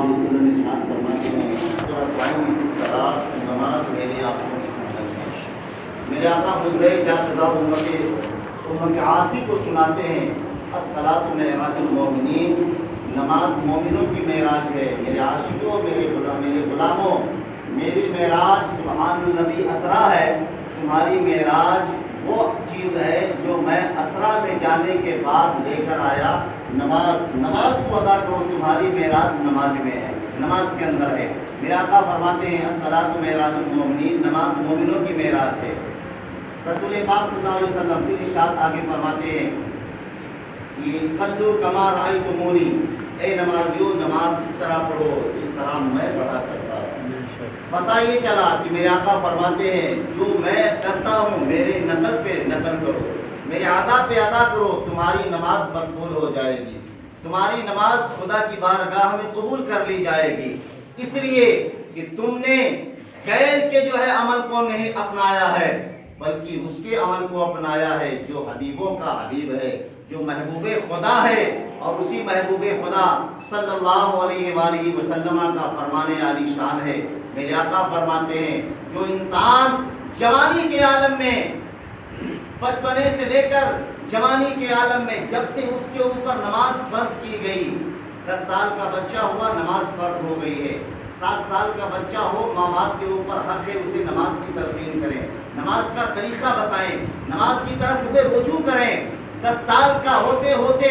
علیہ وسلم ارشاد فرماتے ہیں سورۃ الصلاۃ نماز میرے آنکھوں کی ٹھنڈک ہے۔ میرے آقا خود جاء امت عاصی کو سناتے ہیں الصلاۃ معراج المومنین، نماز مومنوں کی معراج ہے۔ میرے عاشقوں، میرے غلاموں، میری معراج سبحان الذی اسریٰ ہے۔ تمہاری معراج وہ چیز ہے جو میں اسریٰ میں جانے کے بعد لے کر آیا، نماز کو ادا کرو۔ تمہاری معراج نماز میں ہے، نماز کے اندر ہے۔ میرے آقا فرماتے ہیں الصلاۃ معراج المومنین، نماز مومنوں کی معراج ہے۔ رسول پاک صلی اللہ علیہ وسلم پھر ارشاد آگے فرماتے ہیں یہ صلو کما رأیتمونی، اے نمازیوں نماز اس طرح پڑھو جس طرح میں پڑھا کرتا ہوں۔ پتہ یہ چلا کہ میرے آقا فرماتے ہیں جو میں کرتا ہوں میرے نقل پہ نقل کرو، میرے ادا پہ ادا کرو، تمہاری نماز مقبول ہو جائے گی، تمہاری نماز خدا کی بارگاہ میں قبول کر لی جائے گی، اس لیے کہ تم نے غیر کے جو ہے عمل کو نہیں اپنایا ہے بلکہ اس کے عمل کو اپنایا ہے جو حبیبوں کا حبیب ہے، جو محبوب خدا ہے۔ اور اسی محبوب خدا صلی اللہ علیہ وآلہ وسلم کا فرمان عالی شان ہے۔ میرے آقا فرماتے ہیں جو انسان جوانی کے عالم میں، بچپنے سے لے کر جوانی کے عالم میں جب سے اس کے اوپر نماز فرض کی گئی، 10 سال کا بچہ ہوا نماز فرض ہو گئی ہے، 7 سال کا بچہ ہو ماں باپ کے اوپر حق ہے اسے نماز کی تلقین کریں، نماز کا طریقہ بتائیں، نماز کی طرف اسے رجوع کریں۔ 10 سال کا ہوتے ہوتے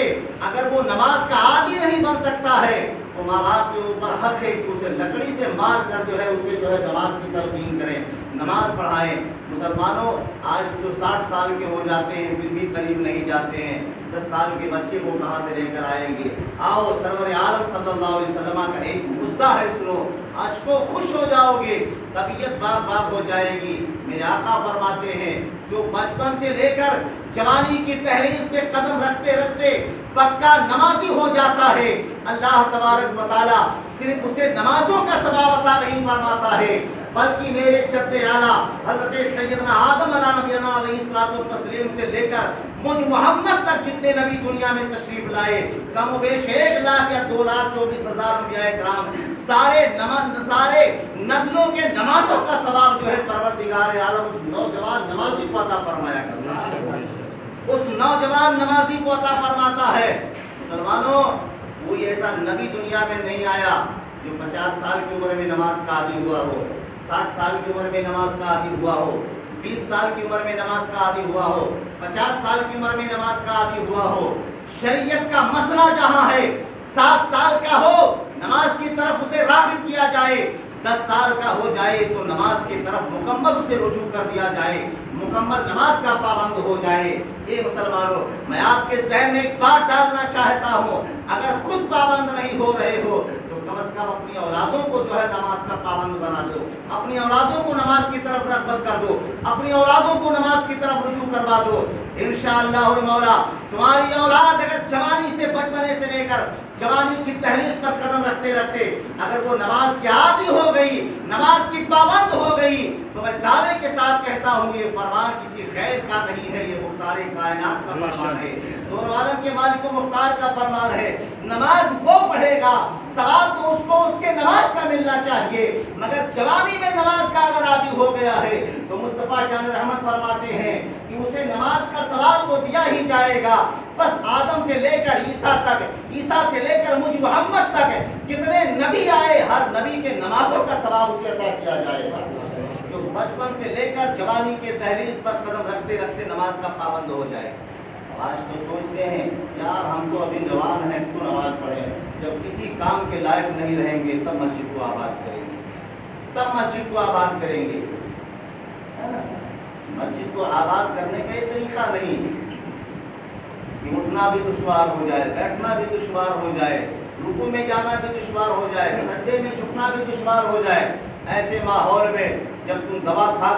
اگر وہ نماز کا عادی نہیں بن سکتا ہے تو ماں باپ کے اوپر حق ہے کہ اسے لکڑی سے مار کر جو ہے اسے جو ہے نماز کی تلقین کریں، نماز پڑھائیں۔ مسلمانوں آج تو 60 سال کے ہو جاتے ہیں پھر بھی قریب نہیں جاتے ہیں، 10 سال کے بچے کو کہاں سے لے کر آئیں گے؟ آؤ سرور عالم صلی اللہ علیہ وسلم کا ایک مژدہ ہے، سنو، عاشقوں خوش ہو جاؤ گے، طبیعت باغ باغ ہو جائے گی۔ میرے آقا فرماتے ہیں جو بچپن سے لے کر جوانی کی تحریض پہ قدم رکھتے رکھتے پکا نمازی ہو جاتا ہے، اللہ تبارک و تعالیٰ صرف اسے نمازوں کا ثواب عطا نہیں فرماتا ہے بلکہ میرے جد اعلیٰ حضرت سیدنا آدم علیہ نبینا علیہ الصلوۃ والتسلیم سے لے کر مجھ محمد تک جتنے نبی دنیا میں تشریف لائے، کم و بیش 1 لاکھ یا 2,24,000 انبیاء کرام، سارے نبیوں کے نمازوں کا ثواب جو ہے پروردگار عالم اس نوجوان نمازی کو عطا فرمایا کرتا ہے، اس نوجوان نمازی کو عطا فرماتا ہے۔ مسلمانوں کوئی ایسا نبی دنیا میں نہیں آیا جو 50 سال کی عمر میں نماز کا عادی ہوا ہو، 60 سال کی عمر میں نماز کا عادی ہوا ہو، 20 سال کی عمر میں نماز کا عادی ہوا ہو، 50 سال کی عمر میں نماز کا عادی ہوا ہو۔ شریعت کا مسئلہ جہاں ہے 7 سال کا ہو نماز کی طرف اسے راغب کیا جائے، 10 سال کا ہو جائے تو نماز کی طرف مکمل اسے رجوع کر دیا جائے، مکمل نماز کا پابند ہو جائے۔ اے مسلمانوں میں آپ کے ذہن میں ایک بات ڈالنا چاہتا ہوں، اگر خود پابند نہیں ہو رہے ہو تو کم از کم اپنی اولادوں کو جو ہے نماز کا پابند بنا دو، اپنی اولادوں کو نماز کی طرف رغبت کر دو، اپنی اولادوں کو نماز کی طرف رجوع کروا دو۔ انشاءاللہ المولا تمہاری اولاد اگر جوانی سے، بچپنے سے لے کر جوانی کی تحریک پر قدم رکھتے رکھتے اگر وہ نماز کی عادی ہو گئی، نماز کی پابند ہو گئی تو میں دعوے کے ساتھ کہتا ہوں یہ فرمان کسی غیر کا نہیں ہے، یہ مختار کائنات کا فرمان ہے، دونوں عالم کے مالک و مختار کا فرمان ہے۔ نماز وہ پڑھے گا ثواب تو اس کو اس کے نماز کا ملنا چاہیے، مگر جوانی میں نماز کا اگر عادی ہو گیا ہے تو مصطفیٰ جان رحمت فرماتے ہیں کہ اسے نماز کا ثواب تو دیا ہی جائے گا، بس آدم سے لے کر عیسیٰ تک، عیسیٰ سے لے کر مجھ محمد تک جتنے نبی آئے ہر نبی کے نمازوں کا ثواب اسے عطا کیا جائے گا، جو بچپن سے لے کر جوانی کے دہلیز پر قدم رکھتے رکھتے نماز کا پابند ہو جائے۔ آج تو سوچتے ہیں یار ہم تو ابھی جوان ہیں کیوں نماز پڑھیں، جب کسی کام کے لائق نہیں رہیں گے تب مسجد کو آباد کریں گے، تب مسجد کو آباد کریں گے۔ مسجد کو آباد کرنے کا یہ طریقہ نہیں کہ اٹھنا بھی دشوار ہو جائے، بیٹھنا بھی دشوار ہو جائے، رکوع میں جانا بھی دشوار ہو جائے، سجدے میں جھکنا بھی دشوار ہو جائے۔ ایسے ماحول میں جب تم دوا کھا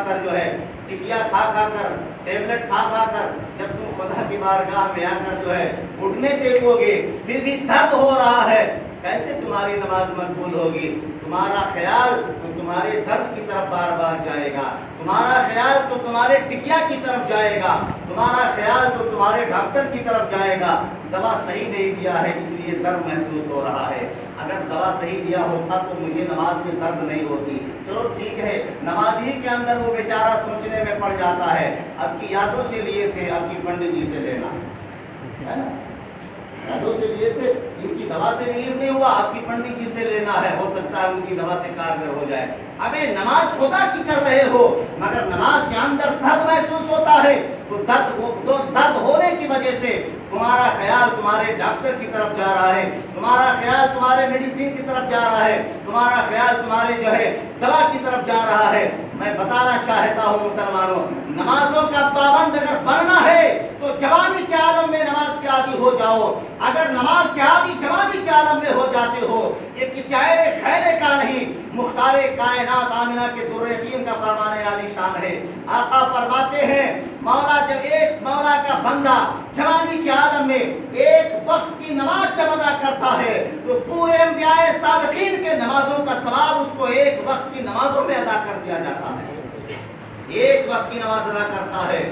کر جو ہے ٹکیا کھا کر ٹیبلٹ کھا کر جب تم خدا کی بارگاہ میں آ کر جو ہے گھٹنے ٹیکو گے پھر بھی درد ہو رہا ہے، کیسے تمہاری نماز مقبول ہوگی؟ تمہارا خیال تو تمہارے درد کی طرف بار بار جائے گا، تمہارا خیال تو تمہارے ٹکیا کی طرف جائے گا، تمہارا خیال تو تمہارے ڈاکٹر کی طرف جائے گا۔ دوا صحیح نہیں دیا ہے اس لیے درد محسوس ہو رہا ہے، اگر دوا صحیح دیا ہوتا تو مجھے نماز میں درد نہیں ہوتی۔ چلو ٹھیک ہے، نماز ہی کے اندر وہ بیچارہ سوچنے میں پڑ جاتا ہے، اب کی یادوں سے لیے تھے، اب کی پنڈت جی سے لینا ہے نا، یادوں سے لیے تھے، ان کی دوا سے ریلیف نہیں ہوا، آپ کی پنڈت جی سے لینا ہے، ہو سکتا ہے ان کی دوا سے کارگر ہو جائے۔ ابے نماز خدا کی کر رہے ہو، مگر نماز کے اندر درد محسوس ہوتا ہے تو درد ہونے کی وجہ سے تمہارا خیال تمہارے ڈاکٹر کی طرف جا رہا ہے، تمہارا خیال تمہارے میڈیسن کی طرف جا رہا ہے، تمہارا خیال تمہارے دوا کی طرف جا رہا ہے۔ میں بتانا چاہتا ہوں مسلمانوں، نمازوں کا پابند اگر بننا ہے تو جوانی کے عالم میں نماز کے عادی ہو جاؤ۔ اگر نماز کے عادی جوانی کے عالم میں ہو جاتے ہو، یہ کسی آئے خیرے کا نہیں، مختار کائنات آمنہ کے در یتیم کا فرمان عالی شان ہے۔ آقا فرماتے ہیں جب ایک مولا کا بندہ جوانی کے عالم میں ایک وقت کی نماز جب ادا کرتا ہے تو پورے انبیاء سابقین کے نمازوں کا ثواب اس کو ایک وقت کی نمازوں میں ادا کر دیا جاتا ہے۔ ایک وقت کی نماز ادا کرتا ہے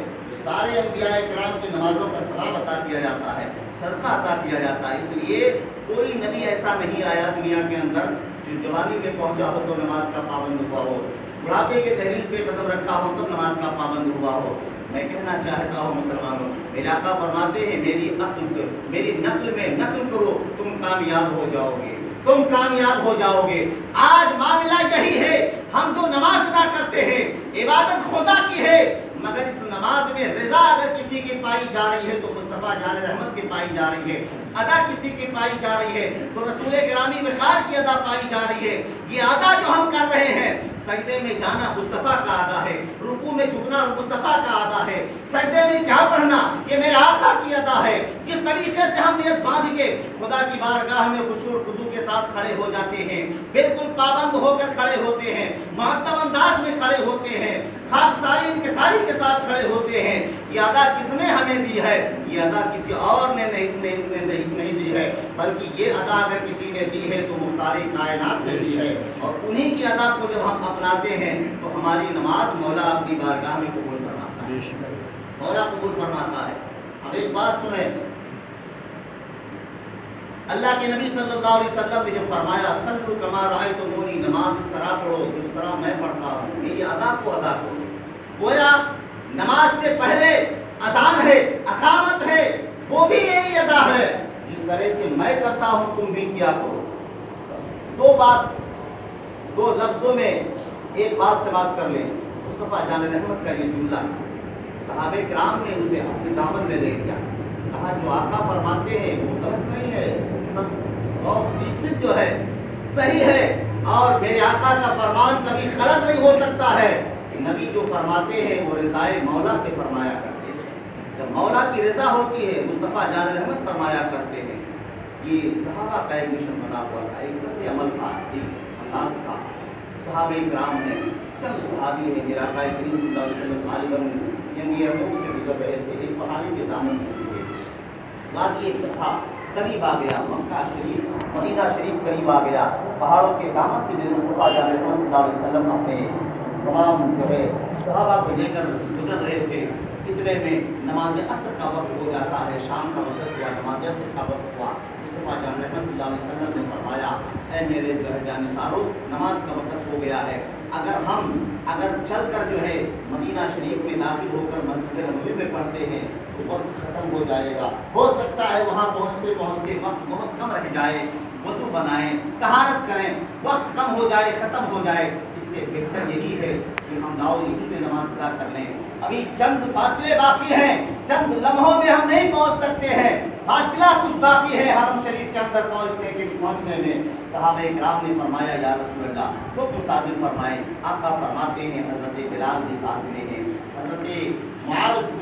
سارے انبیاء کرام کی نمازوں کا ثواب عطا کیا جاتا ہے، صدقہ عطا کیا جاتا ہے۔ اس لیے کوئی نبی ایسا نہیں آیا دنیا کے اندر جو جوانی میں پہنچا ہو تو نماز کا پابند ہوا ہو، بڑھاپے کے دہلیز پہ قدم رکھا ہو تب نماز کا پابند ہوا ہو۔ میں کہنا چاہتا ہوں مسلمانوں، میرے آقا فرماتے ہیں میری نقل میں نقل کرو، تم کامیاب ہو جاؤ گے، تم کامیاب ہو جاؤ گے۔ آج معاملہ یہی ہے، ہم جو نماز ادا کرتے ہیں عبادت خدا کی ہے، مگر اس نماز میں رضا اگر کسی کی پائی جا رہی ہے تو مصطفیٰ جان رحمت کی پائی جا رہی ہے، ادا کسی کی پائی جا رہی ہے تو رسول گرامی وقار کی ادا پائی جا رہی ہے۔ یہ ادا جو ہم کر رہے ہیں، سجدے میں جانا مصطفیٰ کا ادا ہے، رکوع میں جھکنا مصطفیٰ کا ادا ہے، سجدے میں کیا پڑھنا یہ میرے آقا کی ادا ہے۔ جس طریقے سے ہم نیت باندھ کے خدا کی بارگاہ میں خشوع و خضوع کے ساتھ کھڑے ہو جاتے ہیں، بالکل پابند ہو کر کھڑے ہوتے ہیں، مہذب انداز میں کھڑے ہوتے ہیں، خاکساری انکساری کے ساتھ کھڑے ہوتے ہیں، یہ ادا کس نے ہمیں دی ہے؟ یہ ادا کسی اور نے نہیں دی ہے، بلکہ یہ ادا اگر کسی نے دی ہے تو مختار کائنات نے دی ہے، اور انہی کی ادا کو جب ہم اپناتے ہیں تو ہماری نماز مولا اپنی بارگاہ میں قبول فرماتا ہے، مولا قبول فرماتا ہے۔ اب ایک بات سنیں، اللہ کے نبی صلی اللہ علیہ وسلم نے جو فرمایا صلو کما رأیتمونی، نماز اس طرح پڑھو جس طرح میں پڑھتا ہوں، میری ادا کو ادا کرو۔ گویا نماز سے پہلے اذان ہے، اقامت ہے، وہ بھی میری ادا ہے، جس طرح سے میں کرتا ہوں تم بھی کیا کرو۔ دو لفظوں میں ایک بات سے بات کر لیں۔ مصطفیٰ جان رحمت کا یہ جملہ صحابہ کرام نے اسے اپنے دامن میں لے لیا، کہا جو آقا فرماتے ہیں وہ غلط نہیں ہے، 100% جو ہے صحیح ہے، اور میرے آقا کا فرمان کبھی غلط نہیں ہو سکتا ہے۔ نبی جو فرماتے ہیں وہ رضائے مولا سے فرمایا کرتے ہیں، جب مولا کی رضا ہوتی ہے مصطفیٰ جان رحمت فرمایا کرتے ہیں۔ یہ صحابہ کا ایک مشن بنا ہوا تھا، ایک طرز عمل تھا، ایک انداز تھا۔ صحابہ کرام نے چند صحابی ہیں، میرے آقا کریم صلی اللہ علیہ وسلم غالباً جنگ یرموک سے گزر رہے تھے، ایک پہاڑی کے دامن سے گزرے، وادی ایک تھا، قریب آ گیا مکہ شریف، مدینہ شریف قریب آ گیا، پہاڑوں کے دامن سے میرے مصطفیٰ جان رحمت صلی اللہ علیہ وسلم اپنے تمام جو ہے صحابہ کو لے کر گزر رہے تھے۔ اتنے میں نماز عصر کا وقت ہو جاتا ہے، شام کا وقت ہوا، نماز عصر کا وقت ہوا۔ مصطفیٰ جان رحمت صلی اللہ علیہ وسلم نے فرمایا اے میرے جو ہے جانثارو، نماز کا وقت ہو گیا ہے، اگر چل کر جو ہے مدینہ شریف میں داخل ہو کر مسجد نبوی میں پڑھتے ہیں تو وقت ختم ہو جائے گا، ہو سکتا ہے وہاں پہنچتے پہنچتے وقت بہت کم رہ جائے، وضو بنائیں، طہارت کریں، وقت کم ہو جائے، ختم ہو جائے، اس سے بہتر یہی ہے کہ ہم لاؤ یہیں پہ نماز ادا کر لیں۔ ابھی چند فاصلے باقی ہیں، چند لمحوں میں ہم نہیں پہنچ سکتے ہیں، فاصلہ کچھ باقی ہے حرم شریف کے اندر پہنچنے میں۔ صحابہ کرام نے فرمایا یا رسول اللہ حکم صادر فرمائے۔ آقا فرماتے ہیں حضرت بلال بھی ساتھ میں ہیں، حضرت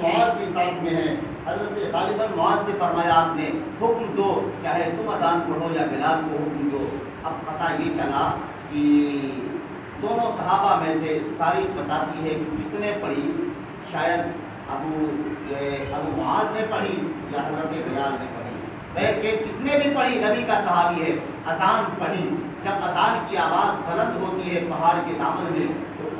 معاذ بھی ساتھ میں ہیں، حضرت غالباً معاذ سے فرمایا آپ نے حکم دو، چاہے تم اذان پڑھو یا بلال کو حکم دو۔ اب پتہ یہ چلا کہ دونوں صحابہ میں سے تاریخ بتاتی ہے کہ کس نے پڑھی، شاید ابو معاذ نے پڑھی یا حضرت بلال نے پڑھی، بلکہ جس نے بھی پڑھی نبی کا صحابی ہے۔ اذان پڑھی، جب اذان کی آواز بلند ہوتی ہے پہاڑ کے دامن میں تو